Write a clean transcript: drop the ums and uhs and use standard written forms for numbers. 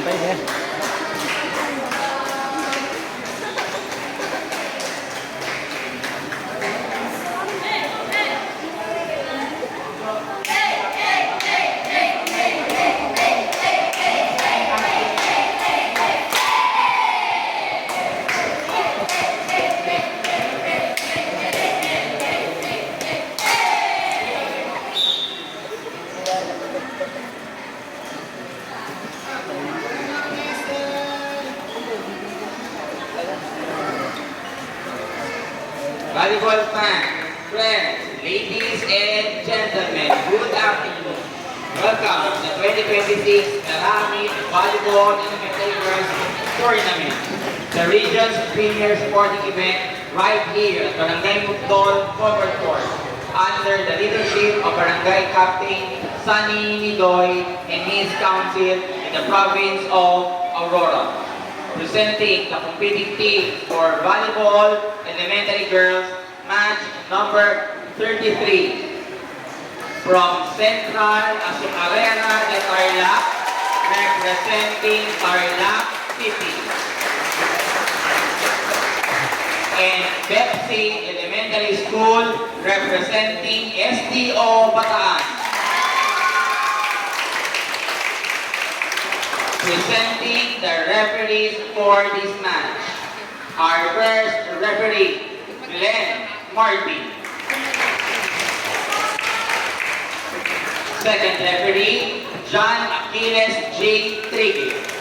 Sampay niya. Volleyball fans, friends, ladies and gentlemen, good afternoon. Welcome to the 2026 Maramit Volleyball Elementary Girls Tournament, the region's premier sporting event right here at Barangay Mugdol, Covered Court, under the leadership of Barangay Captain Sunny Nidoy and his council in the province of Aurora. Presenting the competing team for volleyball elementary girls match number 33 from Central Azucarera de Tarlac, representing Tarlac City, and Pepsi Elementary School representing STO Bataan. Presenting the referees for this match. Our first referee, Glenn Martin. Second referee, John Aquiles J. Trigger.